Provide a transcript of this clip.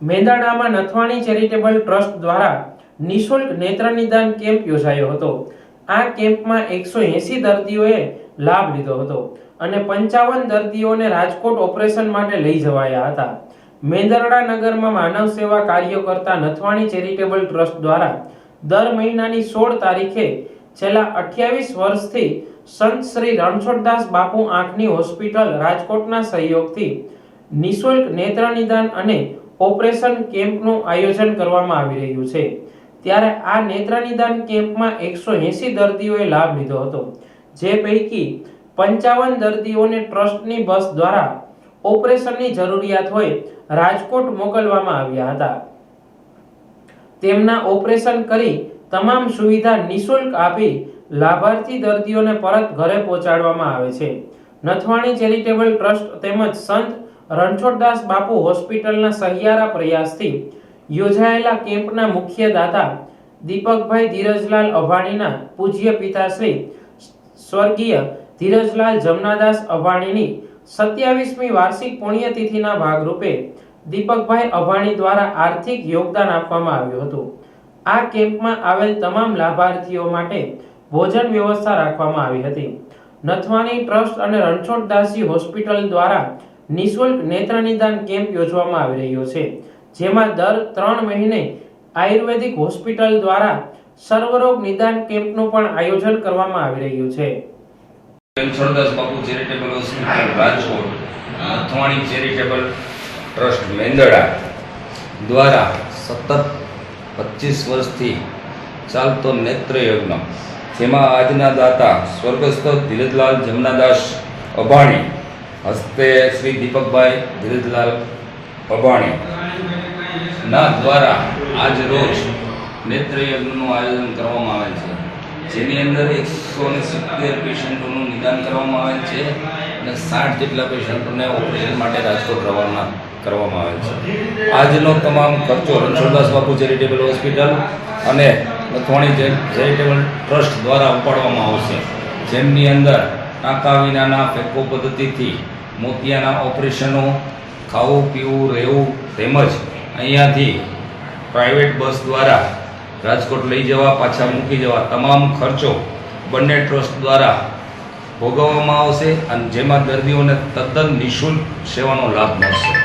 મેંદરડામાં Nathwani charitable trust દ્વારા નિઃશુલ્ક નેત્ર નિદાન કેમ્પ યોજાયો હતો। આ કેમ્પમાં 180 દર્દીઓએ લાભ લીધો હતો અને 55 દર્દીઓને રાજકોટ ઓપરેશન માટે લઈ જવાયા હતા। મેંદરડા નગરમાં માનવ સેવા કાર્યો કરતા નથવાણી ચેરિટેબલ ટ્રસ્ટ દ્વારા દર મહિનાની 16 તારીખે છેલ્લા 28 વર્ષથી સંત શ્રી રણછોડદાસ બાપુ આંખની હોસ્પિટલ રાજકોટના સહયોગથી નિઃશુલ્ક નેત્ર નિદાન અને ઓપરેશન કેમ્પનું આયોજન કરવામાં આવી રહ્યું છે। ત્યારે આ નેત્ર નિદાન કેમ્પમાં 180 દર્દીઓએ લાભ લીધો હતો, જે પૈકી 55 દર્દીઓને ટ્રસ્ટની બસ દ્વારા ઓપરેશનની જરૂરિયાત હોય રાજકોટ મોકલવામાં આવ્યા હતા। તેમના ઓપરેશન કરી તમામ સુવિધા નિઃશુલ્ક આપી લાભાર્થી દર્દીઓને પરત ઘરે પહોંચાડવામાં આવે છે। નથવાણી ચેરિટેબલ ટ્રસ્ટ તેમજ સંત રણછોડદાસ બાપુ હોસ્પિટલના સહિયારા પ્રયાસથી યોજાયેલા કેમ્પના મુખ્ય દાતા દીપકભાઈ ધીરજલાલ અભાણીના પૂજ્ય પિતાશ્રી સ્વર્ગીય ધીરજલાલ જમનાદાસ અભાણીની 27મી વાર્ષિક પુણ્યતિથિના ભાગરૂપે દીપકભાઈ અભાણી દ્વારા આર્થિક યોગદાન આપવામાં આવ્યું હતું। આ કેમ્પમાં આવેલ તમામ લાભાર્થીઓ માટે ભોજન વ્યવસ્થા રાખવામાં આવી હતી। નથવાણી ટ્રસ્ટ અને રણછોડદાસજી હોસ્પિટલ દ્વારા નિઃશુલ્ક નેત્ર નિદાન કેમ્પ યોજવામાં આવી રહ્યો છે, જેમાં દર 3 મહિને આયુર્વેદિક હોસ્પિટલ દ્વારા સર્વરોગ નિદાન કેમ્પનું પણ આયોજન કરવામાં આવી રહ્યું છે। રણછોડદાસ બાપુ charitable hospital Rajkot, Nathwani charitable trust Mendarda દ્વારા સતત 25 વર્ષથી ચાલતો નેત્ર યજ્ઞ, જેમાં આજના દાતા સ્વર્ગસ્થ ધીરજલાલ જમનાદાસ અભાણી હસ્તે શ્રી દીપકભાઈ ધીરજલાલ અભાણી ના દ્વારા આજ રોજ નેત્ર યજ્ઞનું આયોજન કરવામાં આવે છે, જેની અંદર 170 પેશન્ટોનું નિદાન કરવામાં આવે છે અને 60 જેટલા પેશન્ટોને ઓપરેશન માટે રાજકોટ રવાના કરવામાં આવે છે। આજનો તમામ ખર્ચો રણછોડદાસ બાપુ ચેરિટેબલ હોસ્પિટલ અને નથવાણી ચેરિટેબલ ટ્રસ્ટ દ્વારા ઉપાડવામાં આવશે, જેમની અંદર ટાંકા વિનાના ફેકો પદ્ધતિથી મોતિયાના ઓપરેશનો, ખાવું પીવું રહેવું તેમજ અહીંયાથી પ્રાઇવેટ બસ દ્વારા રાજકોટ લઈ જવા પાછા મૂકી જવા તમામ ખર્ચો બંને ટ્રસ્ટ દ્વારા ભોગવવામાં આવશે અને જેમાં દર્દીઓને તદ્દન નિઃશુલ્ક સેવાનો લાભ મળશે।